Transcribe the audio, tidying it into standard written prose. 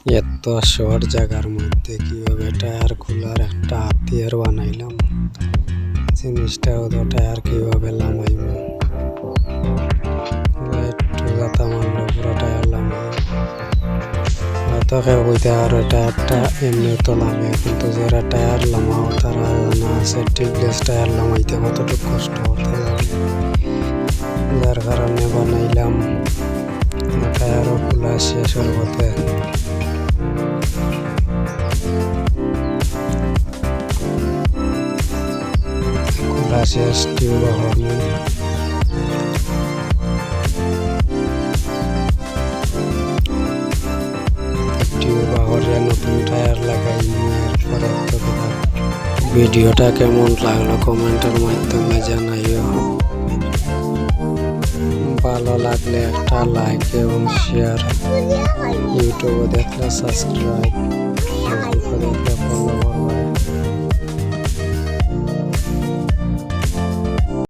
এত শর্ট জায়গার মধ্যে কিভাবে টায়ার খোলার একটা হাতিয়ার বানাইলাম। জিনিসটা হলো টায়ার কিভাবে লামাইব, একটু গাতা মারলে পুরো টায়ার লামাই। হয়তো কেউ কইতে আর টায়ারটা এমনি তো লামে, কিন্তু যারা টায়ার লামাও তারা জানা আছে টিউবলেস টায়ার লামাইতে কতটুকু কষ্ট হতে লাগে। যার কারণে বানাইলাম। টায়ারও খোলা শেষ হওয়ার পথে। খোলা শেষ, টিউব হরমোন নতুন টায়ার লাগাই। এরপরে ভিডিওটা কেমন লাগলো কমেন্টের মাধ্যমে জানাইও। ভালো লাগলে একটা লাইক এবং শেয়ার, ইউটিউবে দেখলে সাবস্ক্রাইব, ফেসবুকে দেখলে